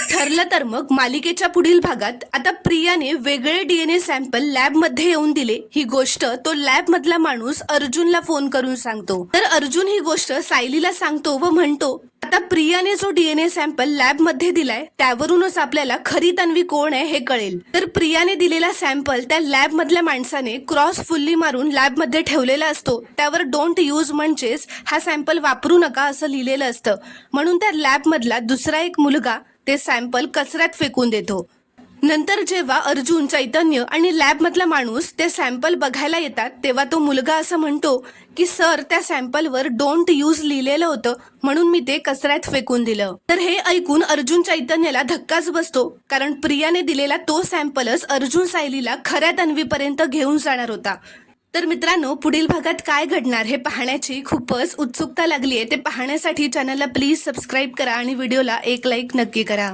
ठरलं तर मग मालिकेच्या पुढील भागात आता प्रियाने वेगळे डीएनए सॅम्पल लॅब मध्ये येऊन दिले ही गोष्ट तो लॅब मधला माणूस अर्जुनला फोन करून सांगतो। तर अर्जुन ही गोष्ट सायलीला सांगतो व म्हणतो आता प्रियाने जो डीएनए सॅम्पल लॅब मध्ये दिलाय त्यावरूनच आपल्याला खरी तन्वी कोण आहे हे कळेल। तर प्रियाने दिलेला सॅम्पल त्या लॅब मधल्या माणसाने क्रॉस फुल्ली मारून लॅब मध्ये ठेवलेला असतो, त्यावर डोंट यूज म्हणजेच हा सॅम्पल वापरू नका असं लिहिलेलं असतं। म्हणून त्या लॅब मधला दुसरा एक मुलगा ते सॅम्पल कचऱ्यात फेकून देतो। नंतर जेव्हा अर्जुन, चैतन्य आणि लॅब मधला माणूस ते सॅम्पल बघायला येतात तेव्हा तो मुलगा असं म्हणतो की सर त्या सॅम्पलवर डोंट यूज लिहिलेलं होतं म्हणून मी ते कचऱ्यात फेकून दिलं। तर हे ऐकून अर्जुन चैतन्याला धक्काच बसतो, कारण प्रियाने दिलेला तो सॅम्पलच अर्जुन सायलीला खऱ्या तन्वीपर्यंत घेऊन जाणार होता। तर मित्रांनो, पुढील भागात काय घडणार हे पाहण्याची खूपच उत्सुकता लागली आहे। ते पाहण्यासाठी चॅनलला प्लीज सबस्क्राईब करा आणि व्हिडिओला एक लाईक नक्की करा।